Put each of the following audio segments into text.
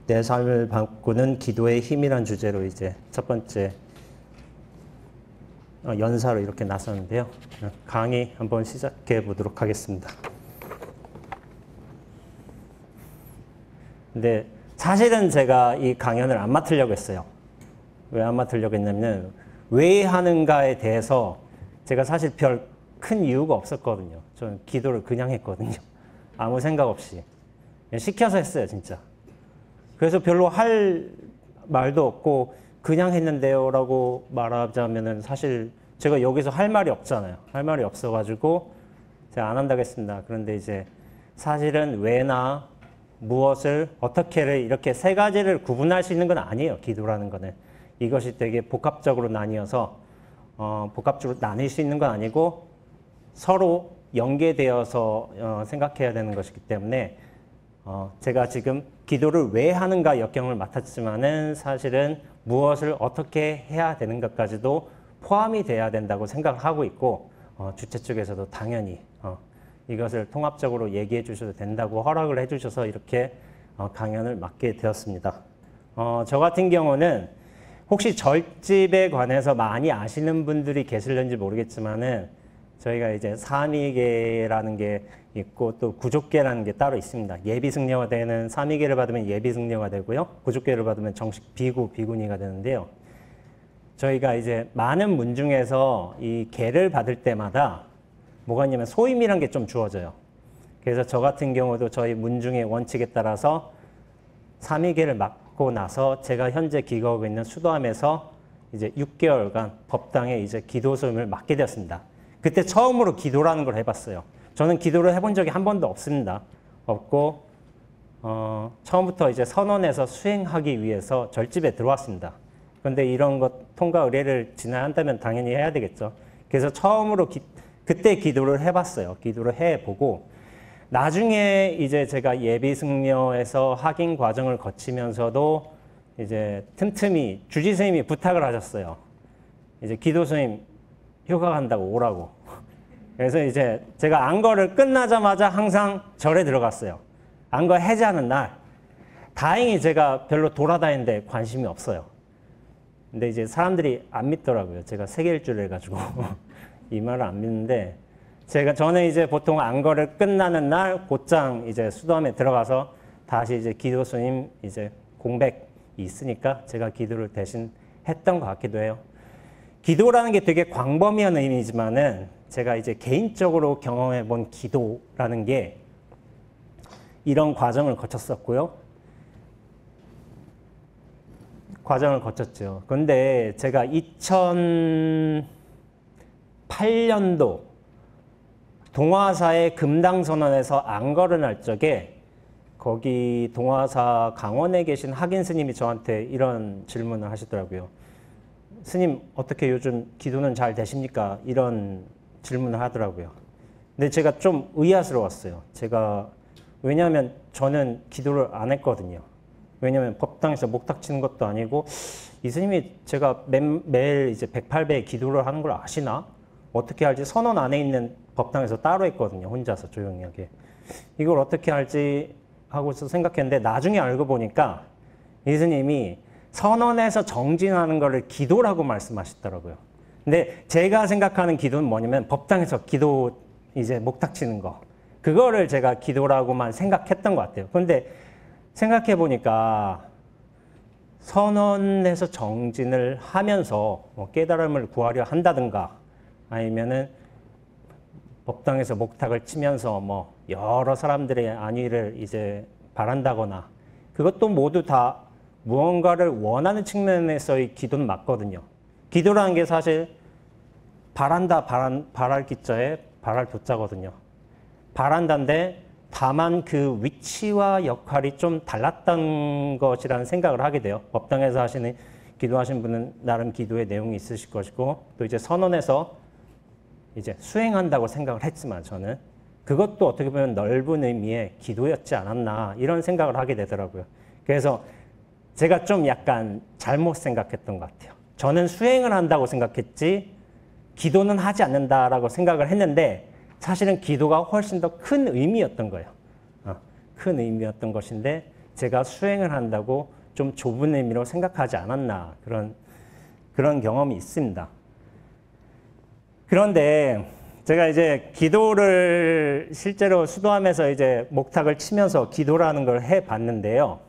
내 삶을 바꾸는 기도의 힘이란 주제로 이제 첫 번째 연사로 이렇게 나섰는데요. 강의 한번 시작해 보도록 하겠습니다. 근데 사실은 제가 이 강연을 안 맡으려고 했어요. 왜 안 맡으려고 했냐면 왜 하는가에 대해서 제가 사실 별 큰 이유가 없었거든요. 저는 기도를 그냥 했거든요. 아무 생각 없이. 시켜서 했어요, 진짜. 그래서 별로 할 말도 없고 그냥 했는데요 라고 말하자면은 사실 제가 여기서 할 말이 없잖아요. 할 말이 없어가지고 제가 안 한다고 했습니다. 그런데 이제 사실은 왜나 무엇을 어떻게를 이렇게 세 가지를 구분할 수 있는 건 아니에요. 기도라는 거는. 이것이 되게 복합적으로 나뉘어서 복합적으로 나뉠 수 있는 건 아니고 서로 연계되어서 생각해야 되는 것이기 때문에 제가 지금 기도를 왜 하는가 역경을 맡았지만은 사실은 무엇을 어떻게 해야 되는 것까지도 포함이 돼야 된다고 생각을 하고 있고 주최 측에서도 당연히 이것을 통합적으로 얘기해 주셔도 된다고 허락을 해 주셔서 이렇게 강연을 맡게 되었습니다. 저 같은 경우는 혹시 절집에 관해서 많이 아시는 분들이 계실는지 모르겠지만은 저희가 이제 삼위계라는 게 있고 또 구족계라는 게 따로 있습니다. 예비 승려가 되는 삼위계를 받으면 예비 승려가 되고요. 구족계를 받으면 정식 비구, 비구니가 되는데요. 저희가 이제 많은 문 중에서 이 계를 받을 때마다 뭐가 있냐면 소임이란 게 좀 주어져요. 그래서 저 같은 경우도 저희 문 중의 원칙에 따라서 삼위계를 맡고 나서 제가 현재 기거하고 있는 수도함에서 이제 6개월간 법당에 이제 기도 소임을 맡게 되었습니다. 그때 처음으로 기도라는 걸 해봤어요. 저는 기도를 해본 적이 한 번도 없습니다. 없고 처음부터 이제 선언해서 수행하기 위해서 절집에 들어왔습니다. 그런데 이런 것 통과 의례를 지나야 한다면 당연히 해야 되겠죠. 그래서 처음으로 그때 기도를 해봤어요. 기도를 해보고 나중에 이제 제가 예비 승려에서 학인 과정을 거치면서도 이제 틈틈이 주지 스님이 부탁을 하셨어요. 이제 기도 스님 휴가간다고 오라고. 그래서 이제 제가 안거를 끝나자마자 항상 절에 들어갔어요. 안거 해제하는 날. 다행히 제가 별로 돌아다니는데 관심이 없어요. 근데 이제 사람들이 안 믿더라고요. 제가 세계일주를 해가지고 이 말을 안 믿는데 저는 이제 보통 안거를 끝나는 날 곧장 이제 수도함에 들어가서 다시 이제 기도 스님 이제 공백이 있으니까 제가 기도를 대신 했던 것 같기도 해요. 기도라는 게 되게 광범위한 의미지만은 제가 이제 개인적으로 경험해 본 기도라는 게 이런 과정을 거쳤었고요. 과정을 거쳤죠. 그런데 제가 2008년도 동화사의 금당선언에서 안거를 할 적에 거기 동화사 강원에 계신 학인 스님이 저한테 이런 질문을 하시더라고요. 스님 어떻게 요즘 기도는 잘 되십니까? 이런 질문을 하더라고요. 근데 제가 좀 의아스러웠어요. 왜냐하면 저는 기도를 안 했거든요. 왜냐하면 법당에서 목탁 치는 것도 아니고 이 스님이 제가 매일 이제 108배 기도를 하는 걸 아시나? 어떻게 할지 선언 안에 있는 법당에서 따로 했거든요. 혼자서 조용히 하게. 이걸 어떻게 할지 하고서 생각했는데 나중에 알고 보니까 이 스님이 선언에서 정진하는 것을 기도라고 말씀하시더라고요. 근데 제가 생각하는 기도는 뭐냐면 법당에서 기도 이제 목탁 치는 거. 그거를 제가 기도라고만 생각했던 것 같아요. 그런데 생각해 보니까 선언에서 정진을 하면서 뭐 깨달음을 구하려 한다든가 아니면은 법당에서 목탁을 치면서 뭐 여러 사람들의 안위를 이제 바란다거나 그것도 모두 다 무언가를 원하는 측면에서의 기도는 맞거든요. 기도라는 게 사실 바란다, 바랄 기자에 바랄 도자거든요. 바란다인데 다만 그 위치와 역할이 좀 달랐던 것이라는 생각을 하게 돼요. 법당에서 기도하신 분은 나름 기도의 내용이 있으실 것이고 또 이제 선언에서 이제 수행한다고 생각을 했지만 저는 그것도 어떻게 보면 넓은 의미의 기도였지 않았나 이런 생각을 하게 되더라고요. 그래서 제가 좀 약간 잘못 생각했던 것 같아요. 저는 수행을 한다고 생각했지 기도는 하지 않는다라고 생각을 했는데 사실은 기도가 훨씬 더 큰 의미였던 거예요. 큰 의미였던 것인데 제가 수행을 한다고 좀 좁은 의미로 생각하지 않았나 그런 경험이 있습니다. 그런데 제가 이제 기도를 실제로 수도하면서 이제 목탁을 치면서 기도라는 걸 해봤는데요.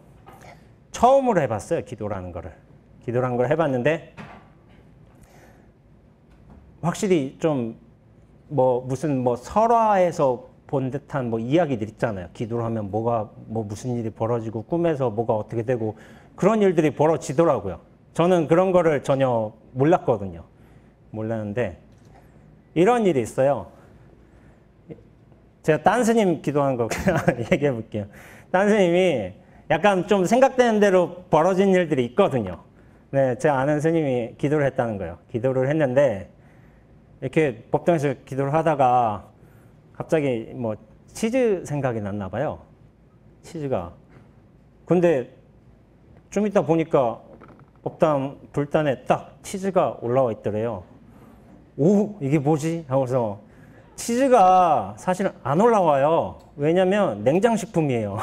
처음으로 해봤어요. 기도라는 걸 해봤는데 확실히 좀 무슨 설화에서 본 듯한 이야기들 있잖아요. 기도를 하면 무슨 일이 벌어지고 꿈에서 뭐가 어떻게 되고 그런 일들이 벌어지더라고요. 저는 그런 거를 전혀 몰랐거든요. 몰랐는데 이런 일이 있어요. 제가 딴 스님 기도한 거 그냥 얘기해 볼게요. 딴 스님이 약간 좀 생각되는 대로 벌어진 일들이 있거든요. 네, 제가 아는 스님이 기도를 했다는 거예요. 기도를 했는데 이렇게 법당에서 기도를 하다가 갑자기 치즈 생각이 났나 봐요. 치즈가. 근데 좀 이따 보니까 법당 불단에 딱 치즈가 올라와 있더래요. 오, 이게 뭐지? 하고서 치즈가 사실은 안 올라와요. 왜냐면 냉장식품이에요.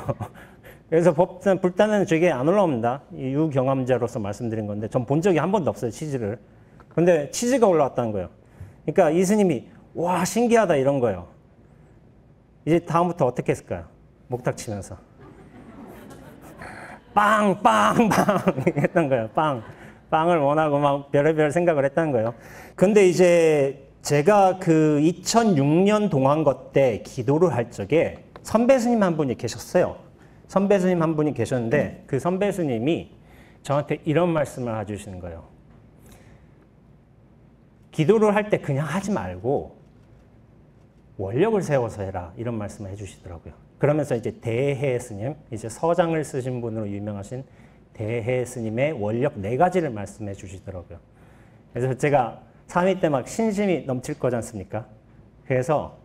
그래서 불단에는 저게 안 올라옵니다. 유경험자로서 말씀드린 건데 전 본 적이 한 번도 없어요, 치즈를. 근데 치즈가 올라왔다는 거예요. 그러니까 이 스님이 와, 신기하다 이런 거예요. 이제 다음부터 어떻게 했을까요? 목탁 치면서. 빵, 빵, 빵 했던 거예요. 빵을 원하고 막 별의별 생각을 했다는 거예요. 근데 이제 제가 그 2006년 동안거 때 기도를 할 적에 선배 스님 한 분이 계셨어요. 선배 스님 한 분이 계셨는데 그 선배 스님이 저한테 이런 말씀을 해주시는 거예요. 기도를 할 때 그냥 하지 말고 원력을 세워서 해라. 이런 말씀을 해주시더라고요. 그러면서 이제 대해 스님, 이제 서장을 쓰신 분으로 유명하신 대해 스님의 원력 4가지를 말씀해 주시더라고요. 그래서 제가 3위 때 막 신심이 넘칠 거지 않습니까? 그래서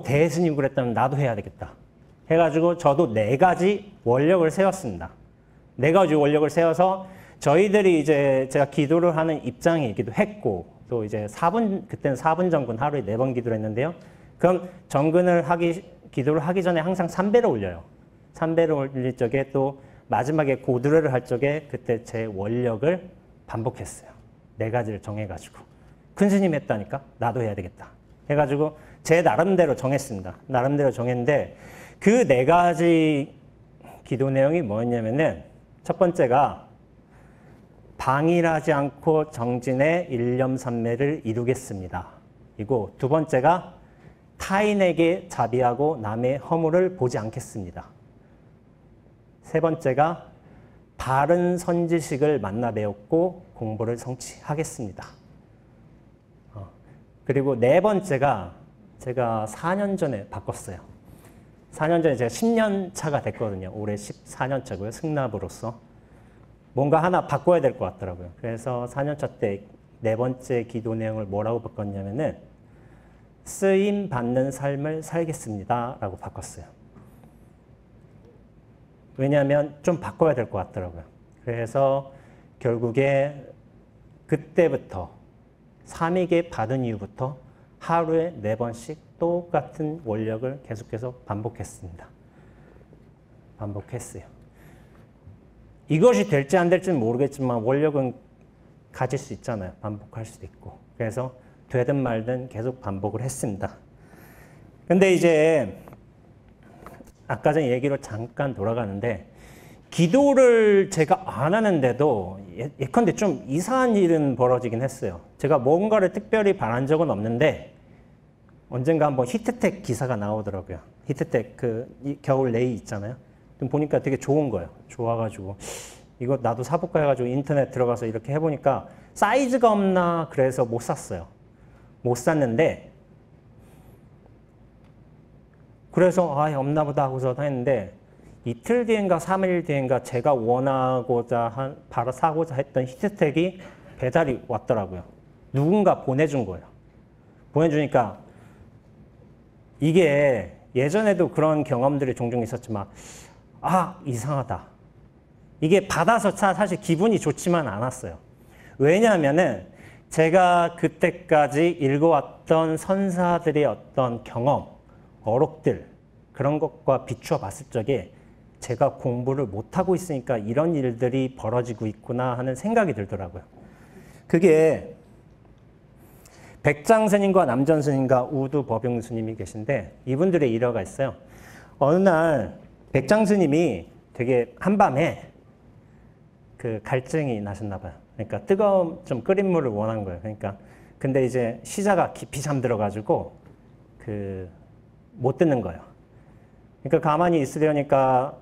대해 스님 그랬다면 나도 해야 되겠다. 해가지고 저도 4가지 원력을 세웠습니다. 4가지 원력을 세워서 저희들이 이제 제가 기도를 하는 입장이기도 했고 또 이제 그때는 4분 정근 하루에 4번 기도를 했는데요. 그럼 기도를 하기 전에 항상 3배를 올려요. 3배를 올릴 적에 또 마지막에 고드레를 할 적에 그때 제 원력을 반복했어요. 4가지를 정해가지고. 큰 스님 했다니까 나도 해야 되겠다. 해가지고 제 나름대로 정했습니다. 나름대로 정했는데 그 4가지 기도 내용이 뭐였냐면은 첫 번째가 방일하지 않고 정진의 일념삼매를 이루겠습니다. 이고 두 번째가 타인에게 자비하고 남의 허물을 보지 않겠습니다. 세 번째가 바른 선지식을 만나 배웠고 공부를 성취하겠습니다. 그리고 4번째가 제가 4년 전에 바꿨어요. 4년 전에 제가 10년 차가 됐거든요. 올해 14년 차고요. 승납으로서. 뭔가 하나 바꿔야 될 것 같더라고요. 그래서 4년 차 때 4번째 기도 내용을 뭐라고 바꿨냐면은 쓰임 받는 삶을 살겠습니다. 라고 바꿨어요. 왜냐하면 좀 바꿔야 될 것 같더라고요. 그래서 결국에 그때부터 3위계 받은 이후부터 하루에 4번씩 똑같은 원력을 계속해서 반복했습니다. 반복했어요. 이것이 될지 안 될지는 모르겠지만 원력은 가질 수 있잖아요. 반복할 수도 있고. 그래서 되든 말든 계속 반복을 했습니다. 근데 이제 아까 전 얘기로 잠깐 돌아가는데 기도를 제가 안 하는데도 예컨대 좀 이상한 일은 벌어지긴 했어요. 제가 뭔가를 특별히 바란 적은 없는데 언젠가 한번 히트텍 기사가 나오더라고요. 히트텍 이 겨울 레이 있잖아요. 보니까 되게 좋은 거예요. 좋아가지고 이거 나도 사볼까 해가지고 인터넷 들어가서 이렇게 해보니까 사이즈가 없나 그래서 못 샀어요. 못 샀는데 그래서 없나 보다 하고서 했는데 이틀 뒤인가 3일 뒤인가 제가 원하고자 바로 사고자 했던 히트텍이 배달이 왔더라고요. 누군가 보내준 거예요. 보내주니까 이게 예전에도 그런 경험들이 종종 있었지만 이상하다. 이게 받아서 사실 기분이 좋지만 않았어요. 왜냐하면은 제가 그때까지 읽어왔던 선사들의 어떤 경험, 어록들 그런 것과 비추어 봤을 적에 제가 공부를 못하고 있으니까 이런 일들이 벌어지고 있구나 하는 생각이 들더라고요. 그게 백장 스님과 남전 스님과 우두 법용 스님이 계신데 이분들의 일화가 있어요. 어느 날 백장 스님이 되게 한밤에 그 갈증이 나셨나 봐요. 그러니까 뜨거운 좀 끓인 물을 원한 거예요. 그러니까 근데 이제 시자가 깊이 잠들어가지고 그 못 듣는 거예요. 그러니까 가만히 있으려니까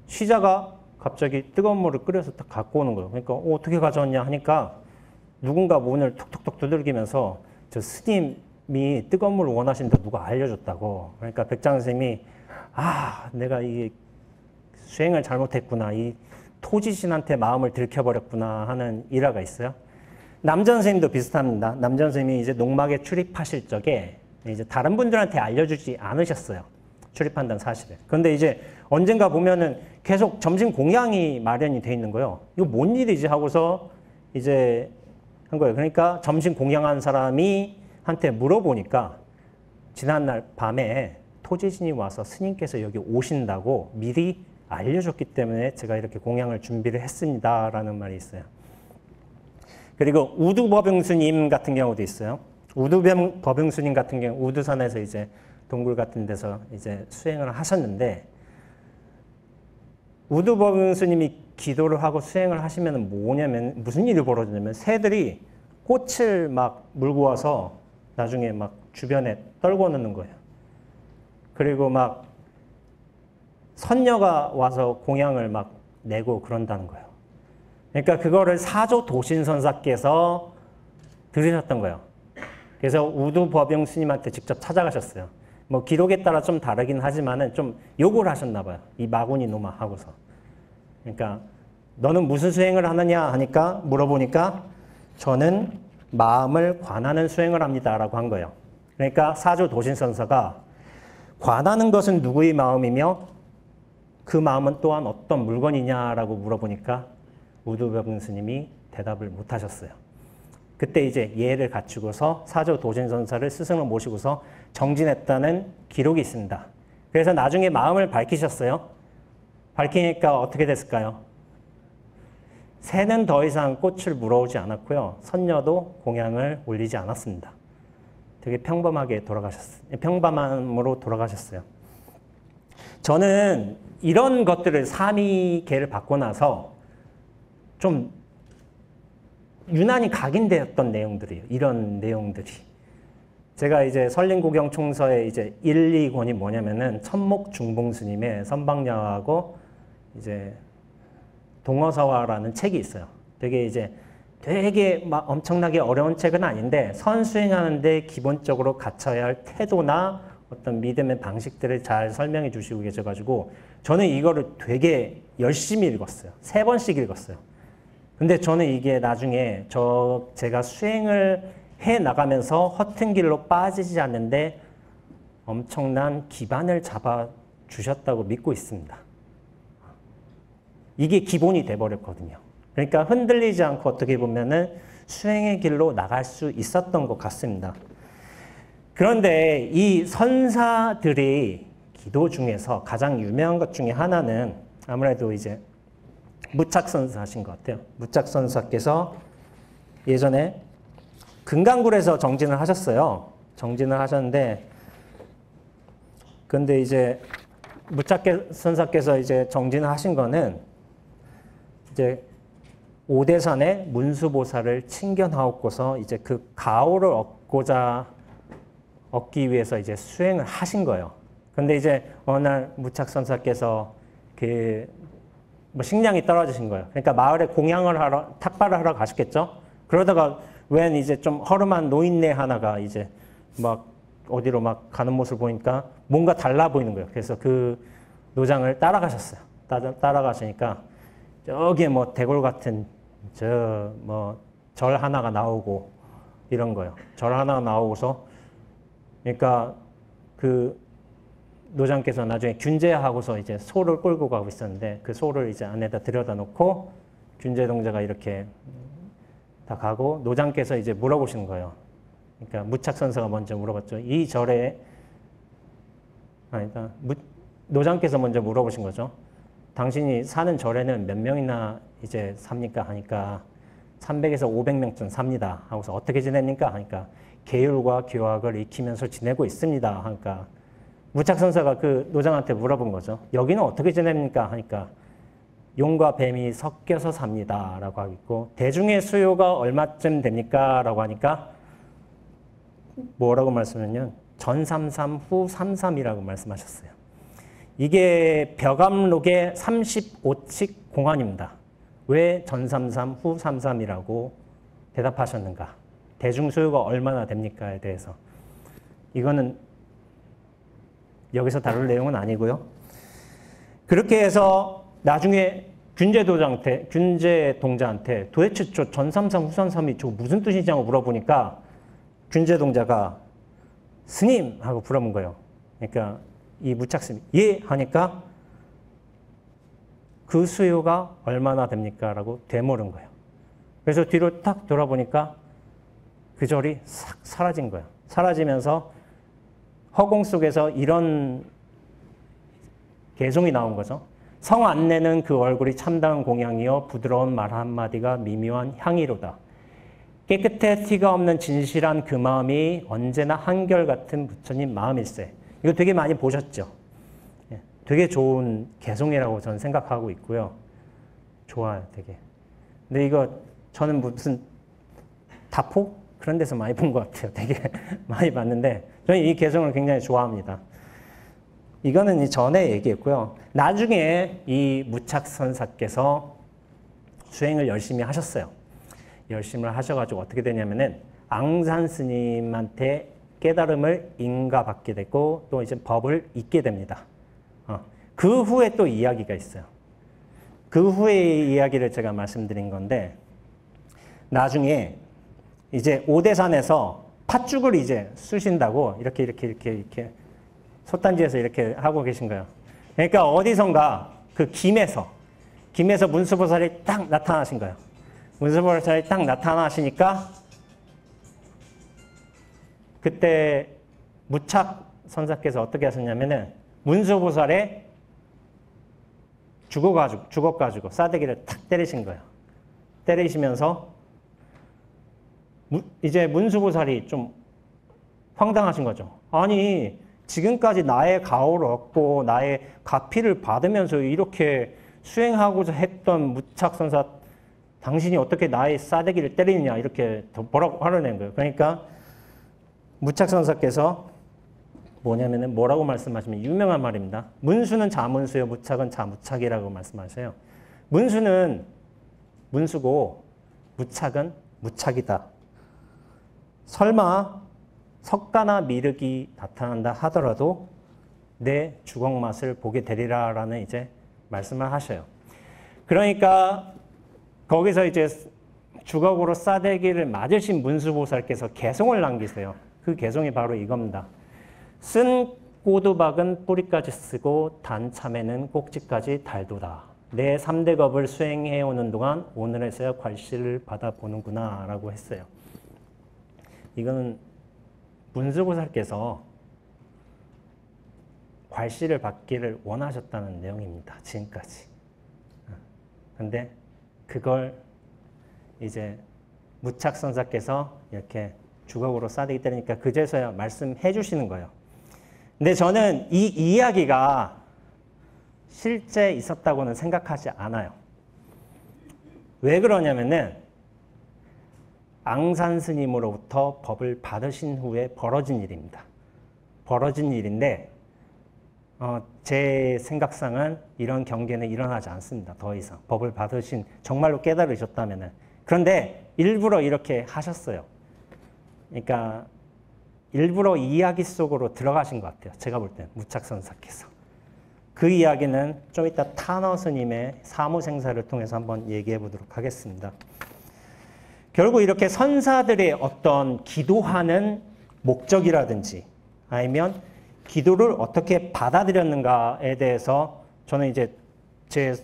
시자가 갑자기 뜨거운 물을 끓여서 딱 갖고 오는 거예요. 그러니까 어떻게 가져왔냐 하니까 누군가 문을 톡톡톡 두들기면서 저 스님이 뜨거운 물을 원하신다 누가 알려줬다고. 그러니까 백장 스님이 내가 이게 수행을 잘못했구나. 이 토지신한테 마음을 들켜버렸구나 하는 일화가 있어요. 남전 스님도 비슷합니다. 남전 스님이 이제 농막에 출입하실 적에 이제 다른 분들한테 알려주지 않으셨어요. 출입한다는 사실을. 그런데 이제 언젠가 보면은 계속 점심 공양이 마련이 돼 있는 거예요. 이거 뭔 일이지 하고서 이제 한 거예요. 그러니까 점심 공양한 사람이 한테 물어보니까 지난날 밤에 토지신이 와서 스님께서 여기 오신다고 미리 알려줬기 때문에 제가 이렇게 공양을 준비를 했습니다라는 말이 있어요. 그리고 우두법용스님 같은 경우도 있어요. 우두법용스님 같은 경우 우두산에서 이제 동굴 같은 데서 이제 수행을 하셨는데 우두법용스님이 기도를 하고 수행을 하시면 뭐냐면 무슨 일이 벌어지냐면 새들이 꽃을 막 물고 와서 나중에 막 주변에 떨궈 놓는 거예요. 그리고 막 선녀가 와서 공양을 막 내고 그런다는 거예요. 그러니까 그거를 사조 도신선사께서 들으셨던 거예요. 그래서 우두법용 스님한테 직접 찾아가셨어요. 뭐 기록에 따라 좀 다르긴 하지만은 좀 욕을 하셨나 봐요. 이 마구니 놈아 하고서. 그러니까 너는 무슨 수행을 하느냐 하니까 물어보니까 저는 마음을 관하는 수행을 합니다라고 한 거예요. 그러니까 사조 도신선사가 관하는 것은 누구의 마음이며 그 마음은 또한 어떤 물건이냐라고 물어보니까 우두법용 스님이 대답을 못 하셨어요. 그때 이제 예를 갖추고서 사조 도신선사를 스승으로 모시고서 정진했다는 기록이 있습니다. 그래서 나중에 마음을 밝히셨어요. 밝히니까 어떻게 됐을까요? 새는 더 이상 꽃을 물어오지 않았고요. 선녀도 공양을 올리지 않았습니다. 되게 평범하게 돌아가셨어요. 평범함으로 돌아가셨어요. 저는 이런 것들을 삼위계를 받고 나서 좀 유난히 각인되었던 내용들이에요. 이런 내용들이. 제가 이제 설린구경총서의 이제 1, 2권이 뭐냐면은 천목중봉 스님의 선방야하고 이제 동어서화라는 책이 있어요. 되게 막 엄청나게 어려운 책은 아닌데 선수행하는데 기본적으로 갖춰야 할 태도나 어떤 믿음의 방식들을 잘 설명해 주시고 계셔가지고 저는 이거를 되게 열심히 읽었어요. 3번씩 읽었어요. 근데 저는 이게 나중에 제가 수행을 해 나가면서 허튼 길로 빠지지 않는데 엄청난 기반을 잡아 주셨다고 믿고 있습니다. 이게 기본이 돼버렸거든요. 그러니까 흔들리지 않고 어떻게 보면은 수행의 길로 나갈 수 있었던 것 같습니다. 그런데 이 선사들이 기도 중에서 가장 유명한 것 중에 하나는 아무래도 이제 무착선사신 것 같아요. 무착선사께서 예전에 금강굴에서 정진을 하셨어요. 정진을 하셨는데, 근데 이제 무착선사께서 이제 정진을 하신 거는 이제 오대산의 문수보살을 친견하옵고서 이제 그 가호를 얻기 위해서 이제 수행을 하신 거예요. 근데 이제 어느 날 무착선사께서 뭐 식량이 떨어지신 거예요. 그러니까 마을에 탁발을 하러 가셨겠죠? 그러다가 웬 이제 좀 허름한 노인네 하나가 이제 막 어디로 막 가는 모습을 보니까 뭔가 달라 보이는 거예요. 그래서 그 노장을 따라가셨어요. 따라가시니까 저기에 뭐 대골 같은 절 하나가 나오고 이런 거예요. 절 하나가 나오고서 그러니까 그 노장께서 나중에 균제하고서 이제 소를 끌고 가고 있었는데 그 소를 이제 안에다 들여다 놓고 균제 동자가 이렇게 다 가고 노장께서 이제 물어보시는 거예요. 그러니까 무착선사가 먼저 물어봤죠. 이 절에 아니다. 노장께서 먼저 물어보신 거죠. 당신이 사는 절에는 몇 명이나 이제 삽니까? 하니까 300에서 500명쯤 삽니다. 하고서 어떻게 지냅니까? 하니까 계율과 교학을 익히면서 지내고 있습니다. 하니까 무착선사가 그 노장한테 물어본 거죠. 여기는 어떻게 지냅니까? 하니까 용과 뱀이 섞여서 삽니다. 라고 하고 대중의 수요가 얼마쯤 됩니까? 라고 하니까 뭐라고 말씀하냐면 전삼삼 후 삼삼이라고 말씀하셨어요. 이게 벼감록의 35칙 공안입니다. 왜 전삼삼 후 삼삼이라고 대답하셨는가? 대중 수요가 얼마나 됩니까에 대해서. 이거는 여기서 다룰 내용은 아니고요. 그렇게 해서 나중에 균제 동자한테 도대체 저 전삼삼 후삼삼이 저 무슨 뜻이지 하고 물어보니까 균제 동자가 스님 하고 물어본 거예요. 그러니까 이 무착스님 예 하니까 그 수요가 얼마나 됩니까? 라고 되물은 거예요. 그래서 뒤로 딱 돌아보니까 그 절이 싹 사라진 거예요. 사라지면서 허공 속에서 이런 개송이 나온 거죠. 성 안내는 그 얼굴이 참다운 공양이요 부드러운 말 한마디가 미묘한 향이로다. 깨끗해 티가 없는 진실한 그 마음이 언제나 한결같은 부처님 마음일세. 이거 되게 많이 보셨죠? 되게 좋은 개송이라고 저는 생각하고 있고요. 좋아요, 되게. 근데 이거 저는 무슨 다포? 그런 데서 많이 본 것 같아요. 되게 많이 봤는데 저는 이 개송을 굉장히 좋아합니다. 이거는 전에 얘기했고요. 나중에 이 무착선사께서 수행을 열심히 하셨어요. 열심히 하셔가지고 어떻게 되냐면은 앙산 스님한테 깨달음을 인가받게 되고 또 이제 법을 잊게 됩니다. 그 후에 또 이야기가 있어요. 그 후의 이야기를 제가 말씀드린 건데 나중에 이제 오대산에서 팥죽을 이제 쑤신다고 이렇게 솥단지에서 이렇게 하고 계신 거예요. 그러니까 어디선가 그 김에서 문수보살이 딱 나타나신 거예요. 문수보살이 딱 나타나시니까 그때 무착선사께서 어떻게 하셨냐면은 문수보살에 죽어가지고 싸대기를 탁 때리신 거예요. 때리시면서 이제 문수보살이 좀 황당하신 거죠. 아니 지금까지 나의 가호를 얻고 나의 가피를 받으면서 이렇게 수행하고자 했던 무착선사 당신이 어떻게 나의 싸대기를 때리느냐 이렇게 뭐라고 화를 거예요. 그러니까 무착선사께서 뭐냐면은 뭐라고 말씀하시면 유명한 말입니다. 문수는 자문수요, 무착은 자무착이라고 말씀하세요. 문수는 문수고 무착은 무착이다. 설마 석가나 미륵이 나타난다 하더라도 내 주걱 맛을 보게 되리라라는 이제 말씀을 하셔요. 그러니까 거기서 이제 주걱으로 싸대기를 맞으신 문수보살께서 개송을 남기세요. 그 개송이 바로 이겁니다. 쓴 꼬두박은 뿌리까지 쓰고 단 참에는 꼭지까지 달도다. 내 3대 겁을 수행해오는 동안 오늘에서야 괄시를 받아보는구나 라고 했어요. 이거는 문수보살께서 괄시를 받기를 원하셨다는 내용입니다. 지금까지. 근데 그걸 이제 무착선사께서 이렇게 주걱으로 싸대기 때리니까 그제서야 말씀해 주시는 거예요. 근데 저는 이 이야기가 실제 있었다고는 생각하지 않아요. 왜 그러냐면은 앙산 스님으로부터 법을 받으신 후에 벌어진 일입니다. 벌어진 일인데 제 생각상은 이런 경계는 일어나지 않습니다. 더 이상 법을 받으신 정말로 깨달으셨다면은. 그런데 일부러 이렇게 하셨어요. 그러니까 일부러 이야기 속으로 들어가신 것 같아요. 제가 볼 때 무착선사께서. 그 이야기는 좀 이따 타너 스님의 사무생사를 통해서 한번 얘기해 보도록 하겠습니다. 결국 이렇게 선사들의 어떤 기도하는 목적이라든지 아니면 기도를 어떻게 받아들였는가에 대해서 저는 이제 제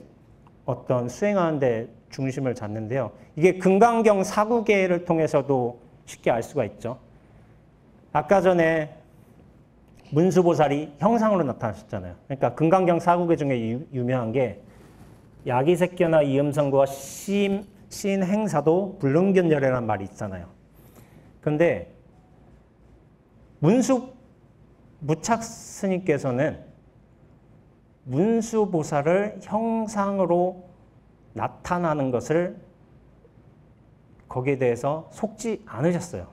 어떤 수행하는데 중심을 잡는데요. 이게 금강경 사구계를 통해서도 쉽게 알 수가 있죠. 아까 전에 문수보살이 형상으로 나타나셨잖아요. 그러니까 금강경 사구계 중에 유명한 게 야기색견화 이음성과 시인행사도 불능견열애라는 말이 있잖아요. 근데 무착 스님께서는 문수보살을 형상으로 나타나는 것을 거기에 대해서 속지 않으셨어요.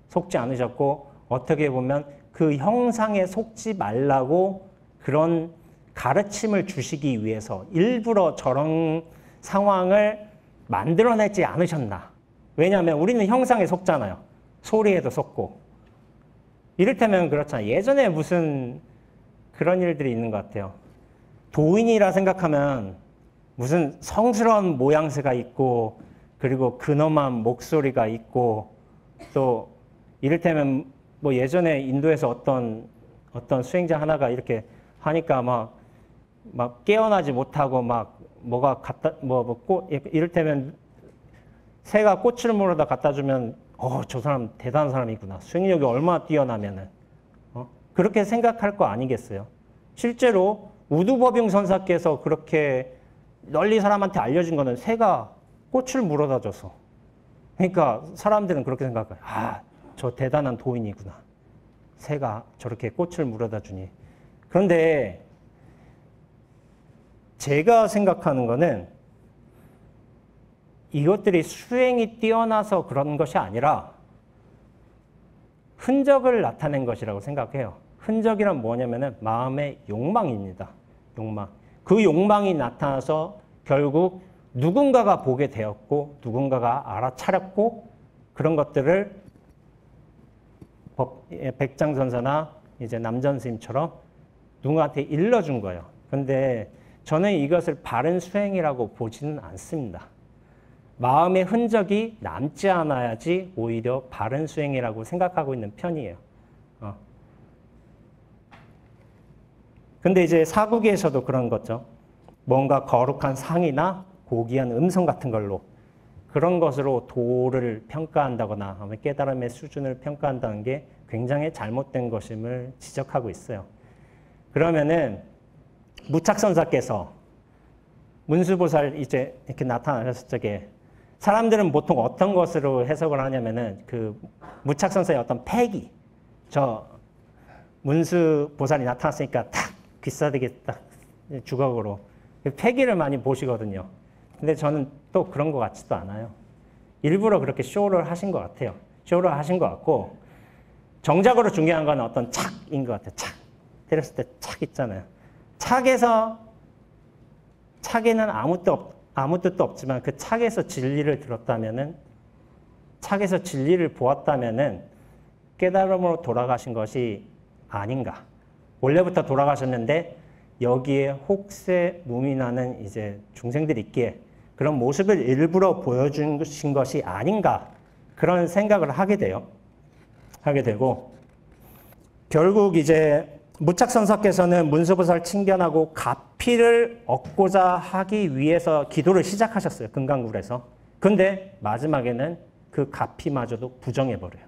속지 않으셨고 어떻게 보면 그 형상에 속지 말라고 그런 가르침을 주시기 위해서 일부러 저런 상황을 만들어내지 않으셨나. 왜냐하면 우리는 형상에 속잖아요. 소리에도 속고. 이를테면 그렇잖아요. 예전에 무슨 그런 일들이 있는 것 같아요. 도인이라 생각하면 무슨 성스러운 모양새가 있고 그리고 근엄한 목소리가 있고 또 이를테면 뭐 예전에 인도에서 어떤 수행자 하나가 이렇게 하니까 막 깨어나지 못하고 막 뭐가 갖다 이를테면 새가 꽃을 물어다 갖다 주면 저 사람 대단한 사람이구나. 수행력이 얼마나 뛰어나면은 그렇게 생각할 거 아니겠어요? 실제로 우두법용 선사께서 그렇게 널리 사람한테 알려진 거는 새가 꽃을 물어다 줘서. 그러니까 사람들은 그렇게 생각해요. 저 대단한 도인이구나. 새가 저렇게 꽃을 물어다 주니. 그런데 제가 생각하는 거는 이것들이 수행이 뛰어나서 그런 것이 아니라 흔적을 나타낸 것이라고 생각해요. 흔적이란 뭐냐면은 마음의 욕망입니다. 욕망. 그 욕망이 나타나서 결국 누군가가 보게 되었고 누군가가 알아차렸고 그런 것들을 백장선사나 이제 남전스님처럼 누군가한테 일러준 거예요. 근데 저는 이것을 바른 수행이라고 보지는 않습니다. 마음의 흔적이 남지 않아야지 오히려 바른 수행이라고 생각하고 있는 편이에요. 근데 이제 사구계에서도 그런 거죠. 뭔가 거룩한 상이나 고귀한 음성 같은 걸로 그런 것으로 도를 평가한다거나 깨달음의 수준을 평가한다는 게 굉장히 잘못된 것임을 지적하고 있어요. 그러면은 무착선사께서 문수보살 이제 이렇게 나타나셨을 적에 사람들은 보통 어떤 것으로 해석을 하냐면은 그 무착선사의 어떤 패기, 저 문수보살이 나타났으니까 탁 귀싸대겠다 주걱으로 패기를 많이 보시거든요. 근데 저는 또 그런 것 같지도 않아요. 일부러 그렇게 쇼를 하신 것 같아요. 쇼를 하신 것 같고 정작으로 중요한 건 어떤 착인 것 같아요. 착. 때렸을 때 착 있잖아요. 착에는 아무 뜻도 없지만 그 착에서 진리를 들었다면은 착에서 진리를 보았다면은 깨달음으로 돌아가신 것이 아닌가. 원래부터 돌아가셨는데 여기에 혹세 무민하는 이제 중생들이 있기에 그런 모습을 일부러 보여주신 것이 아닌가. 그런 생각을 하게 되고 결국 이제 무착선사께서는 문수보살 칭견하고 가피를 얻고자 하기 위해서 기도를 시작하셨어요. 금강굴에서. 근데 마지막에는 그 가피마저도 부정해버려요.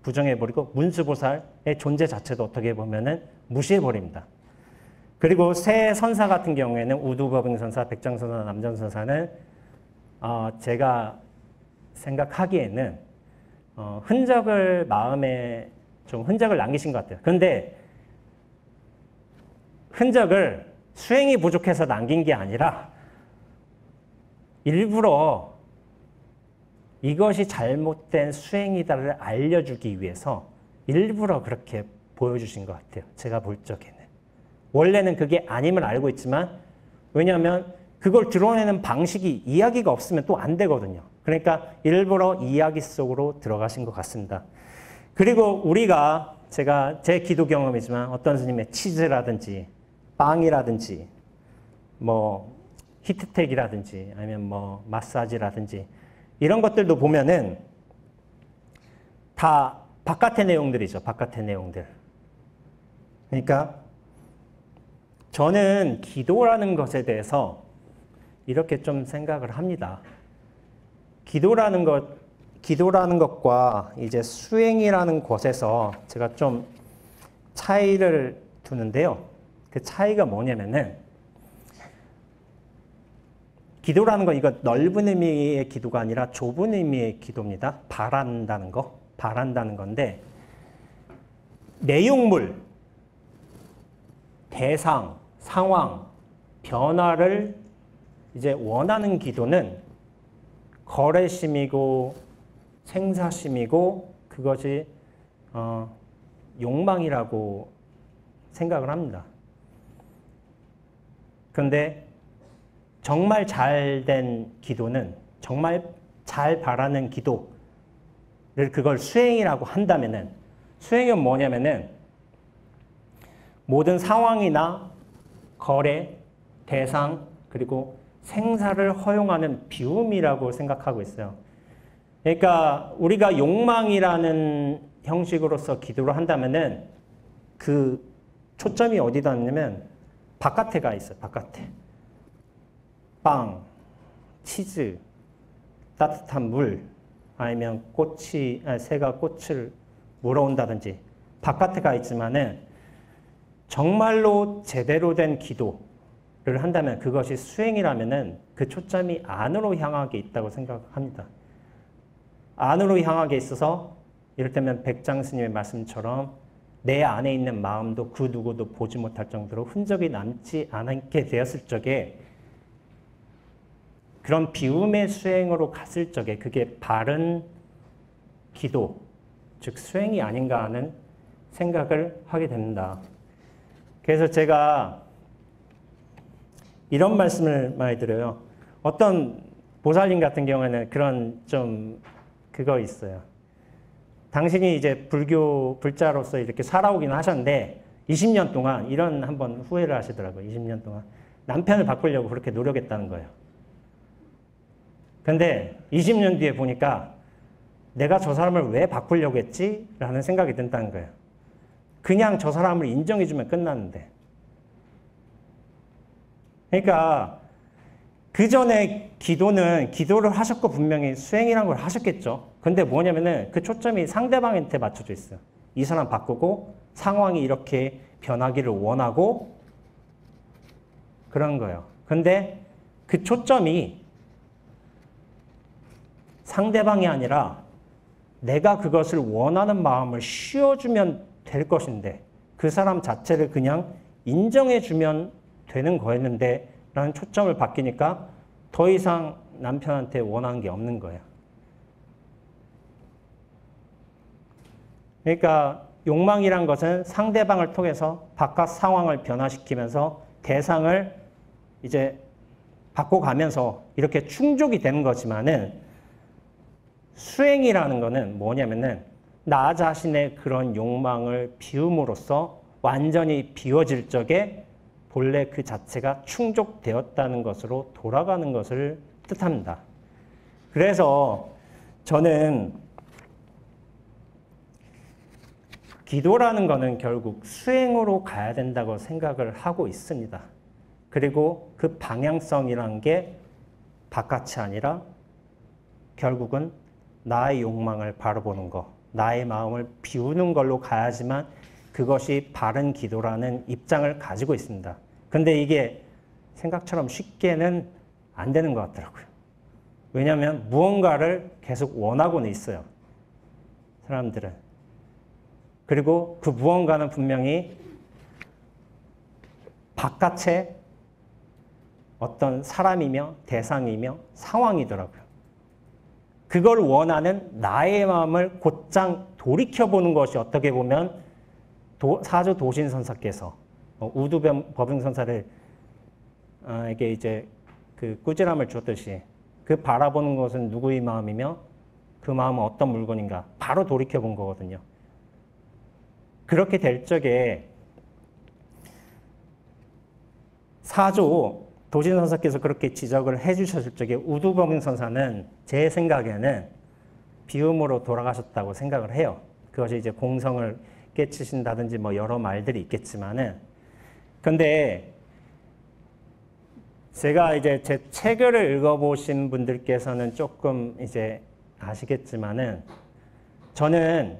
부정해버리고 문수보살의 존재 자체도 어떻게 보면은 무시해버립니다. 그리고 새 선사 같은 경우에는 우두법응선사, 백장선사, 남전선사는 제가 생각하기에는 마음에 좀 흔적을 남기신 것 같아요. 그런데 흔적을 수행이 부족해서 남긴 게 아니라 일부러 이것이 잘못된 수행이다를 알려주기 위해서 일부러 그렇게 보여주신 것 같아요. 제가 볼 적에는. 원래는 그게 아님을 알고 있지만 왜냐하면 그걸 드러내는 방식이 이야기가 없으면 또 안 되거든요. 그러니까 일부러 이야기 속으로 들어가신 것 같습니다. 그리고 우리가 제 기도 경험이지만 어떤 스님의 치즈라든지 빵이라든지 뭐 히트텍이라든지 아니면 뭐 마사지라든지 이런 것들도 보면은 다 바깥의 내용들이죠. 바깥의 내용들. 그러니까 저는 기도라는 것에 대해서 이렇게 좀 생각을 합니다. 기도라는 것과 이제 수행이라는 것에서 제가 좀 차이를 두는데요. 그 차이가 뭐냐면은 기도라는 건 이거 넓은 의미의 기도가 아니라 좁은 의미의 기도입니다. 바란다는 건데 내용물, 대상, 상황, 변화를 이제 원하는 기도는 거래심이고 생사심이고 그것이 욕망이라고 생각을 합니다. 그런데 정말 잘된 기도는 정말 잘 바라는 기도를 그걸 수행이라고 한다면은 수행은 뭐냐면은 모든 상황이나 거래, 대상 그리고 생사를 허용하는 비움이라고 생각하고 있어요. 그러니까 우리가 욕망이라는 형식으로서 기도를 한다면은 그 초점이 어디다 있냐면 바깥에 가 있어요. 바깥에. 빵, 치즈, 따뜻한 물, 아니면 새가 꽃을 물어온다든지 바깥에 가 있지만은 정말로 제대로 된 기도를 한다면 그것이 수행이라면은 그 초점이 안으로 향하게 있다고 생각합니다. 안으로 향하게 있어서 이를테면 백장 스님의 말씀처럼 내 안에 있는 마음도 그 누구도 보지 못할 정도로 흔적이 남지 않게 되었을 적에 그런 비움의 수행으로 갔을 적에 그게 바른 기도, 즉 수행이 아닌가 하는 생각을 하게 됩니다. 그래서 제가 이런 말씀을 많이 드려요. 어떤 보살님 같은 경우에는 그런 좀 그거 있어요. 당신이 이제 불자로서 이렇게 살아오긴 하셨는데 20년 동안 이런 한번 후회를 하시더라고요. 20년 동안 남편을 바꾸려고 그렇게 노력했다는 거예요. 근데 20년 뒤에 보니까 내가 저 사람을 왜 바꾸려고 했지? 라는 생각이 든다는 거예요. 그냥 저 사람을 인정해주면 끝났는데. 그러니까 그 전에 기도를 하셨고 분명히 수행이라는 걸 하셨겠죠. 근데 뭐냐면은 그 초점이 상대방한테 맞춰져 있어요. 이 사람 바꾸고 상황이 이렇게 변하기를 원하고 그런 거예요. 근데 그 초점이 상대방이 아니라 내가 그것을 원하는 마음을 씌워주면 될 것인데 그 사람 자체를 그냥 인정해주면 되는 거였는데 라는 초점을 바뀌니까 더 이상 남편한테 원하는 게 없는 거예요. 그러니까 욕망이란 것은 상대방을 통해서 바깥 상황을 변화시키면서 대상을 이제 바꿔가면서 이렇게 충족이 되는 거지만은 수행이라는 거는 뭐냐면은 나 자신의 그런 욕망을 비움으로써 완전히 비워질 적에 본래 그 자체가 충족되었다는 것으로 돌아가는 것을 뜻합니다. 그래서 저는 기도라는 거는 결국 수행으로 가야 된다고 생각을 하고 있습니다. 그리고 그 방향성이란 게 바깥이 아니라 결국은 나의 욕망을 바라보는 것, 나의 마음을 비우는 걸로 가야지만 그것이 바른 기도라는 입장을 가지고 있습니다. 근데 이게 생각처럼 쉽게는 안 되는 것 같더라고요. 왜냐하면 무언가를 계속 원하고는 있어요. 사람들은. 그리고 그 무언가는 분명히 바깥에 어떤 사람이며 대상이며 상황이더라고요. 그걸 원하는 나의 마음을 곧장 돌이켜보는 것이 어떻게 보면 사주 도신선사께서 우두법용선사를 에게 이제 그 꾸지람을 주었듯이 그 바라보는 것은 누구의 마음이며 그 마음은 어떤 물건인가 바로 돌이켜본 거거든요. 그렇게 될 적에 사주 도신선사께서 그렇게 지적을 해주셨을 적에 우두법용선사는 제 생각에는 비움으로 돌아가셨다고 생각을 해요. 그것이 이제 공성을 깨치신다든지 뭐 여러 말들이 있겠지만은 근데 제가 이제 제 책을 읽어보신 분들께서는 조금 이제 아시겠지만은 저는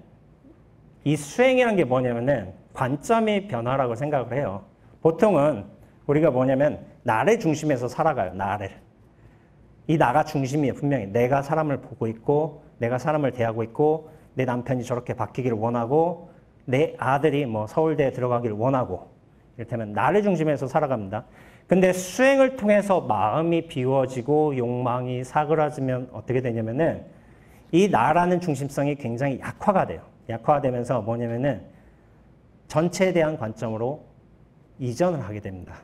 이 수행이라는 게 뭐냐면은 관점의 변화라고 생각을 해요. 보통은 우리가 뭐냐면 나를 중심에서 살아가요. 나를. 이 나가 중심이에요. 분명히 내가 사람을 보고 있고 내가 사람을 대하고 있고 내 남편이 저렇게 바뀌기를 원하고 내 아들이 뭐 서울대에 들어가기를 원하고 이를테면 나를 중심에서 살아갑니다. 근데 수행을 통해서 마음이 비워지고 욕망이 사그라지면 어떻게 되냐면은 이 나라는 중심성이 굉장히 약화가 돼요. 약화가 되면서 뭐냐면은 전체에 대한 관점으로 이전을 하게 됩니다.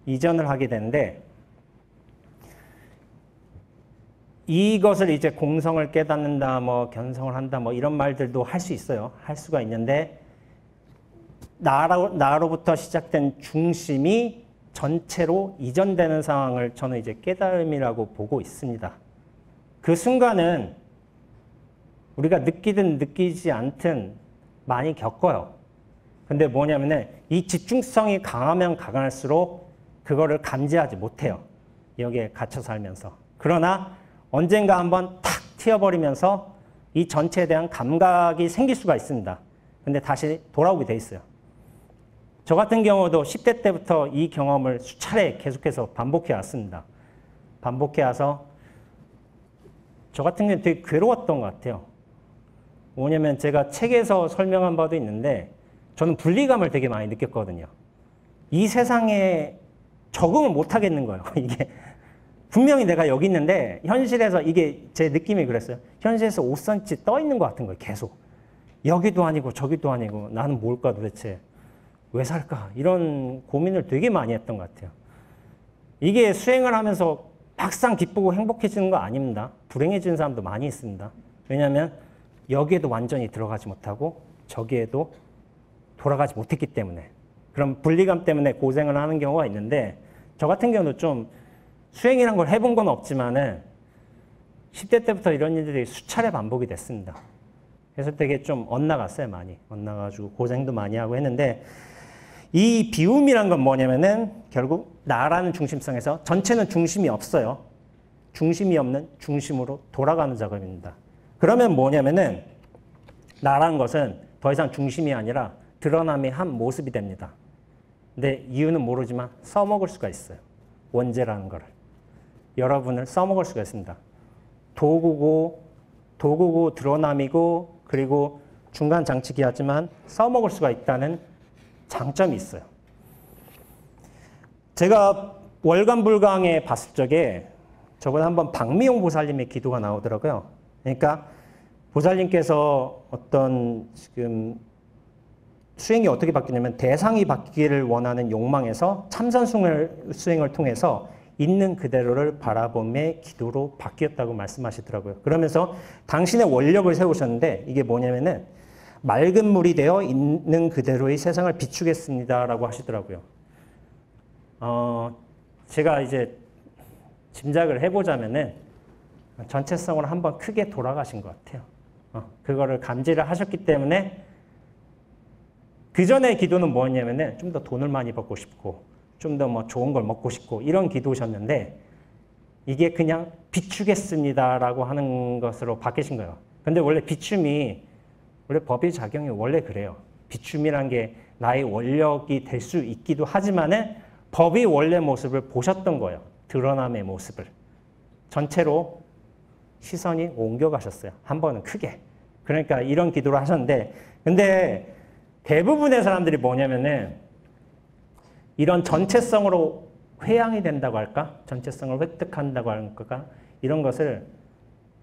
이전을 하게 되는데 이것을 이제 공성을 깨닫는다, 뭐 견성을 한다, 뭐 이런 말들도 할 수 있어요. 할 수가 있는데 나로부터 시작된 중심이 전체로 이전되는 상황을 저는 이제 깨달음이라고 보고 있습니다. 그 순간은 우리가 느끼든 느끼지 않든 많이 겪어요. 근데 뭐냐면은 이 집중성이 강하면 강할수록 그거를 감지하지 못해요. 여기에 갇혀 살면서. 그러나 언젠가 한번 탁 튀어버리면서 이 전체에 대한 감각이 생길 수가 있습니다. 근데 다시 돌아오게 돼 있어요. 저 같은 경우도 10대 때부터 이 경험을 수차례 계속해서 반복해 왔습니다. 반복해 와서 저 같은 경우는 되게 괴로웠던 것 같아요. 뭐냐면 제가 책에서 설명한 바도 있는데 저는 분리감을 되게 많이 느꼈거든요. 이 세상에 적응을 못 하겠는 거예요. 이게 분명히 내가 여기 있는데 현실에서 이게 제 느낌이 그랬어요. 현실에서 5cm 떠 있는 것 같은 거예요. 계속. 여기도 아니고 저기도 아니고 나는 뭘까 도대체. 왜 살까? 이런 고민을 되게 많이 했던 것 같아요. 이게 수행을 하면서 막상 기쁘고 행복해지는 거 아닙니다. 불행해지는 사람도 많이 있습니다. 왜냐하면 여기에도 완전히 들어가지 못하고 저기에도 돌아가지 못했기 때문에 그런 분리감 때문에 고생을 하는 경우가 있는데 저 같은 경우도 좀 수행이란 걸 해본 건 없지만은 10대 때부터 이런 일들이 수차례 반복이 됐습니다. 그래서 되게 좀 엇나갔어요. 많이. 엇나가지고 고생도 많이 하고 했는데 이 비움이란 건 뭐냐면은 결국 나라는 중심성에서 전체는 중심이 없어요. 중심이 없는 중심으로 돌아가는 작업입니다. 그러면 뭐냐면은 나라는 것은 더 이상 중심이 아니라 드러남의 한 모습이 됩니다. 근데 이유는 모르지만 써먹을 수가 있어요. 원죄라는 거를. 여러분을 써먹을 수가 있습니다. 도구고 드러남이고 그리고 중간 장치기 하지만 써먹을 수가 있다는 장점이 있어요. 제가 월간불강에 봤을 적에 저번에 한번 박미용 보살님의 기도가 나오더라고요. 그러니까 보살님께서 어떤 지금 수행이 어떻게 바뀌냐면 대상이 바뀌기를 원하는 욕망에서 참선 수행을 통해서 있는 그대로를 바라봄의 기도로 바뀌었다고 말씀하시더라고요. 그러면서 당신의 원력을 세우셨는데 이게 뭐냐면은 맑은 물이 되어 있는 그대로의 세상을 비추겠습니다라고 하시더라고요. 제가 이제 짐작을 해보자면은 전체성으로 한번 크게 돌아가신 것 같아요. 그거를 감지를 하셨기 때문에 그 전에 기도는 뭐였냐면은 좀 더 돈을 많이 벌고 싶고 좀 더 뭐 좋은 걸 먹고 싶고 이런 기도셨는데 이게 그냥 비추겠습니다라고 하는 것으로 바뀌신 거예요. 근데 원래 비춤이 원래 법의 작용이 원래 그래요. 비춤이란 게 나의 원력이 될 수 있기도 하지만은 법의 원래 모습을 보셨던 거예요. 드러남의 모습을. 전체로 시선이 옮겨가셨어요. 한 번은 크게. 그러니까 이런 기도를 하셨는데 근데 대부분의 사람들이 뭐냐면은 이런 전체성으로 회양이 된다고 할까? 전체성을 획득한다고 할까? 이런 것을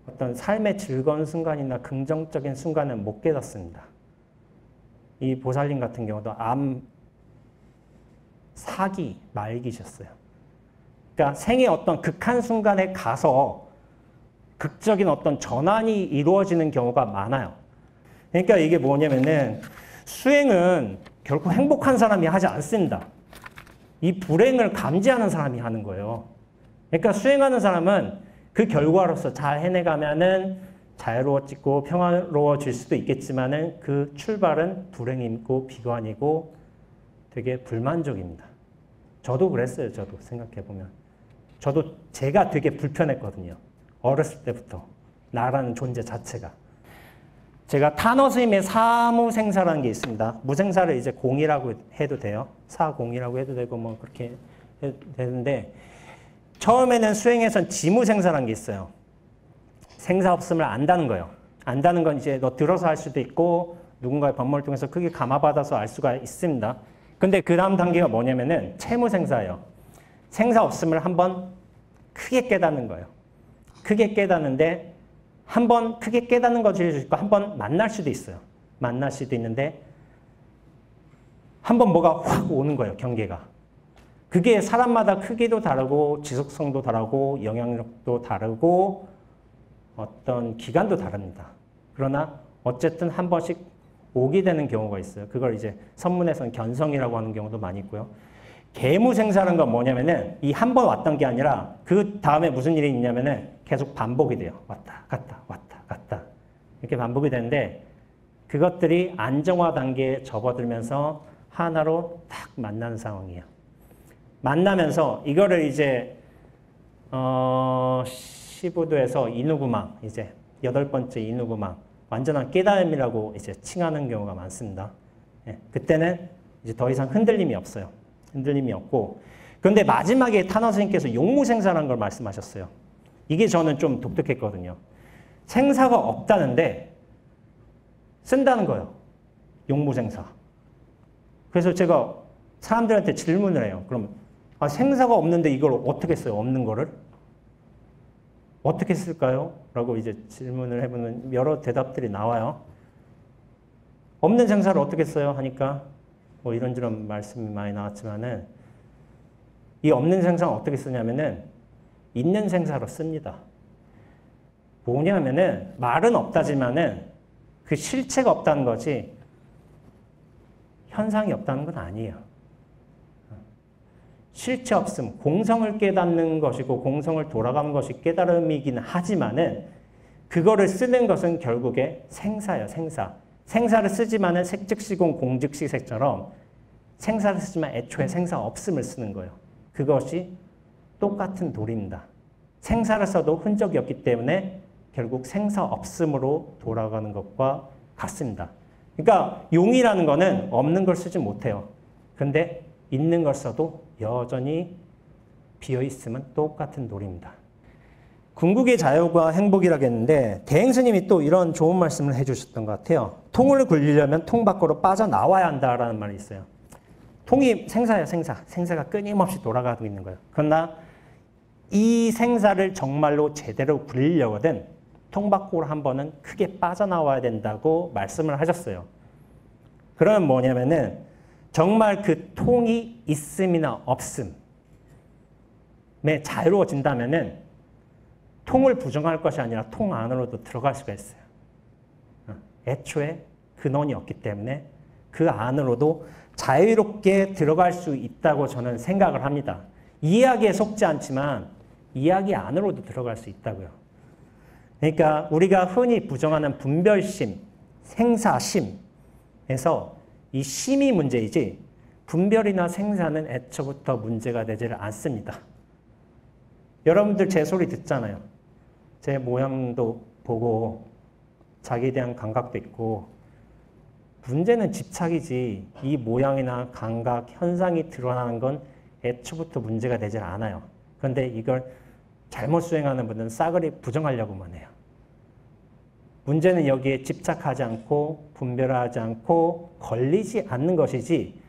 어떤 삶의 즐거운 순간이나 긍정적인 순간은 못 깨닫습니다. 이 보살님 같은 경우도 암 사기 말기셨어요. 그러니까 생의 어떤 극한 순간에 가서 극적인 어떤 전환이 이루어지는 경우가 많아요. 그러니까 이게 뭐냐면은 수행은 결코 행복한 사람이 하지 않습니다. 이 불행을 감지하는 사람이 하는 거예요. 그러니까 수행하는 사람은 그 결과로서 잘 해내가면은 자유로워지고 평화로워질 수도 있겠지만은 그 출발은 불행이고 비관이고 되게 불만족입니다. 저도 그랬어요. 저도 생각해보면. 저도 제가 되게 불편했거든요. 어렸을 때부터. 나라는 존재 자체가. 제가 탄어스님의 사무생사라는 게 있습니다. 무생사를 이제 공이라고 해도 돼요. 사공이라고 해도 되고 뭐 그렇게 해도 되는데 처음에는 수행에선 지무생사라는 게 있어요. 생사 없음을 안다는 거예요. 안다는 건 이제 너 들어서 할 수도 있고 누군가의 법문을 통해서 크게 감화받아서 알 수가 있습니다. 근데 그 다음 단계가 뭐냐면은 채무생사예요. 생사 없음을 한번 크게 깨닫는 거예요. 크게 깨닫는데 한 번 크게 깨닫는 것일 수 있고 한 번 만날 수도 있어요. 만날 수도 있는데 한 번 뭐가 확 오는 거예요. 경계가. 그게 사람마다 크기도 다르고 지속성도 다르고 영향력도 다르고 어떤 기간도 다릅니다. 그러나 어쨌든 한 번씩 오게 되는 경우가 있어요. 그걸 이제 선문에서는 견성이라고 하는 경우도 많이 있고요. 계무생사라는 건 뭐냐면은 이 한 번 왔던 게 아니라 그 다음에 무슨 일이 있냐면은 계속 반복이 돼요. 왔다 갔다 왔다 갔다 이렇게 반복이 되는데 그것들이 안정화 단계에 접어들면서 하나로 딱 만나는 상황이에요. 만나면서 이거를 이제 15도에서 이누구망 이제 8번째 이누구망 완전한 깨달음이라고 이제 칭하는 경우가 많습니다. 예, 그때는 이제 더 이상 흔들림이 없어요. 흔들림이 없고 그런데 마지막에 탄원 스님께서 용무생사라는 걸 말씀하셨어요. 이게 저는 좀 독특했거든요. 생사가 없다는데 쓴다는 거예요. 용무생사. 그래서 제가 사람들한테 질문을 해요. 그럼 생사가 없는데 이걸 어떻게 써요? 없는 거를? 어떻게 쓸까요? 라고 이제 질문을 해보면 여러 대답들이 나와요. 없는 생사를 어떻게 써요? 하니까 뭐 이런저런 말씀이 많이 나왔지만은 이 없는 생사는 어떻게 쓰냐면은 있는 생사로 씁니다. 뭐냐면은 말은 없다지만은 그 실체가 없다는 거지 현상이 없다는 건 아니에요. 실체 없음, 공성을 깨닫는 것이고 공성을 돌아가는 것이 깨달음이긴 하지만은 그거를 쓰는 것은 결국에 생사예요. 생사. 생사를 쓰지만은 색즉시공 공즉시색처럼 생사를 쓰지만 애초에 생사 없음을 쓰는 거예요. 그것이 똑같은 도리입니다. 생사를 써도 흔적이 없기 때문에 결국 생사 없음으로 돌아가는 것과 같습니다. 그러니까 용이라는 거는 없는 걸 쓰지 못해요. 근데 있는 걸 써도 여전히 비어있으면 똑같은 도리입니다. 궁극의 자유가 행복이라겠는데 대행스님이 또 이런 좋은 말씀을 해주셨던 것 같아요. 통을 굴리려면 통 밖으로 빠져나와야 한다라는 말이 있어요. 통이 생사예요. 생사. 생사가 끊임없이 돌아가고 있는 거예요. 그러나 이 생사를 정말로 제대로 굴리려거든 통 밖으로 한 번은 크게 빠져나와야 된다고 말씀을 하셨어요. 그러면 뭐냐면은 정말 그 통이 있음이나 없음에 자유로워진다면은 통을 부정할 것이 아니라 통 안으로도 들어갈 수가 있어요. 애초에 근원이 없기 때문에 그 안으로도 자유롭게 들어갈 수 있다고 저는 생각을 합니다. 이야기에 속지 않지만 이야기 안으로도 들어갈 수 있다고요. 그러니까 우리가 흔히 부정하는 분별심, 생사심에서 이 심이 문제이지 분별이나 생사는 애초부터 문제가 되지를 않습니다. 여러분들 제 소리 듣잖아요. 제 모양도 보고 자기에 대한 감각도 있고 문제는 집착이지 이 모양이나 감각, 현상이 드러나는 건 애초부터 문제가 되질 않아요. 그런데 이걸 잘못 수행하는 분들은 싸그리 부정하려고만 해요. 문제는 여기에 집착하지 않고 분별하지 않고 걸리지 않는 것이지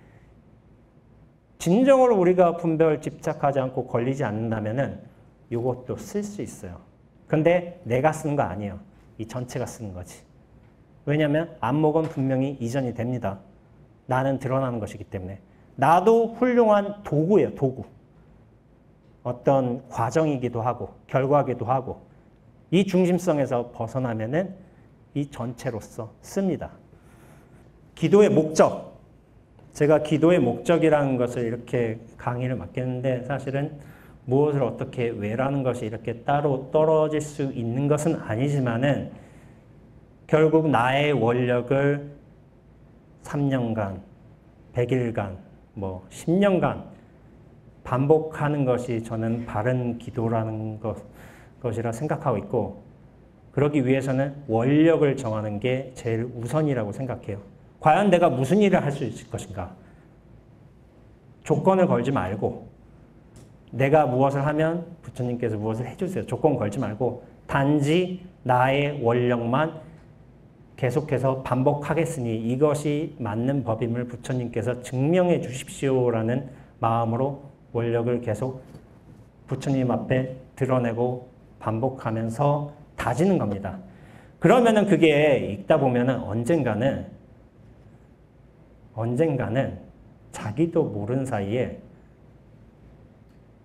진정으로 우리가 분별, 집착하지 않고 걸리지 않는다면은 이것도 쓸 수 있어요. 근데 내가 쓰는 거 아니에요. 이 전체가 쓰는 거지. 왜냐하면 안목은 분명히 이전이 됩니다. 나는 드러나는 것이기 때문에. 나도 훌륭한 도구예요. 도구. 어떤 과정이기도 하고 결과이기도 하고 이 중심성에서 벗어나면은 이 전체로서 씁니다. 기도의 목적. 제가 기도의 목적이라는 것을 이렇게 강의를 맡겼는데 사실은 무엇을 어떻게 왜라는 것이 이렇게 따로 떨어질 수 있는 것은 아니지만은 결국 나의 원력을 3년간, 100일간, 10년간 반복하는 것이 저는 바른 기도라는 것이라 생각하고 있고, 그러기 위해서는 원력을 정하는 게 제일 우선이라고 생각해요. 과연 내가 무슨 일을 할 수 있을 것인가? 조건을 걸지 말고, 내가 무엇을 하면 부처님께서 무엇을 해주세요. 조건 걸지 말고 단지 나의 원력만 계속해서 반복하겠으니 이것이 맞는 법임을 부처님께서 증명해 주십시오라는 마음으로 원력을 계속 부처님 앞에 드러내고 반복하면서 다지는 겁니다. 그러면은 그게 읽다 보면은 언젠가는 자기도 모르는 사이에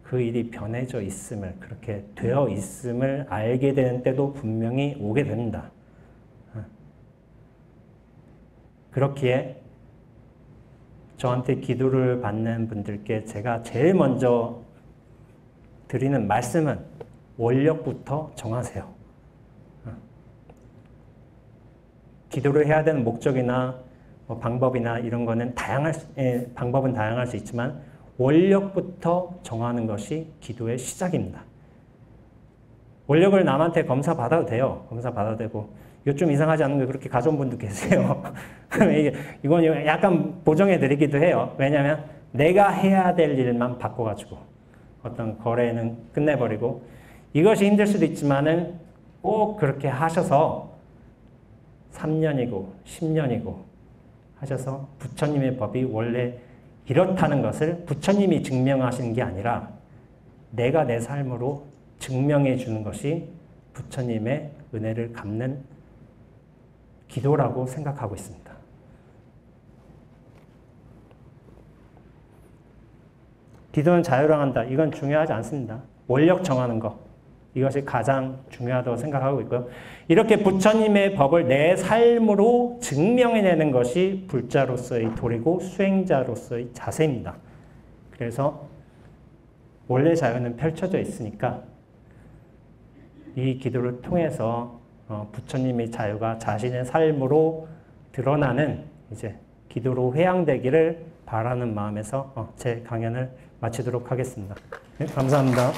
그 일이 변해져 있음을, 그렇게 되어 있음을 알게 되는 때도 분명히 오게 됩니다. 그렇기에 저한테 기도를 받는 분들께 제가 제일 먼저 드리는 말씀은 원력부터 정하세요. 기도를 해야 되는 목적이나 방법이나 이런 거는 방법은 다양할 수 있지만 원력부터 정하는 것이 기도의 시작입니다. 원력을 남한테 검사 받아도 돼요. 검사 받아도 되고. 이거 좀 이상하지 않은 거 그렇게 가져온 분도 계세요. 이건 약간 보정해 드리기도 해요. 왜냐하면 내가 해야 될 일만 바꿔가지고 어떤 거래는 끝내버리고, 이것이 힘들 수도 있지만은 꼭 그렇게 하셔서 3년이고 10년이고 하셔서 부처님의 법이 원래 이렇다는 것을 부처님이 증명하시는 게 아니라 내가 내 삶으로 증명해 주는 것이 부처님의 은혜를 갚는 기도라고 생각하고 있습니다. 기도는 자유를 한다. 이건 중요하지 않습니다. 원력 정하는 것. 이것이 가장 중요하다고 생각하고 있고요. 이렇게 부처님의 법을 내 삶으로 증명해내는 것이 불자로서의 도리고 수행자로서의 자세입니다. 그래서 원래 자유는 펼쳐져 있으니까 이 기도를 통해서 부처님의 자유가 자신의 삶으로 드러나는 이제 기도로 회양되기를 바라는 마음에서 제 강연을 마치도록 하겠습니다. 네, 감사합니다.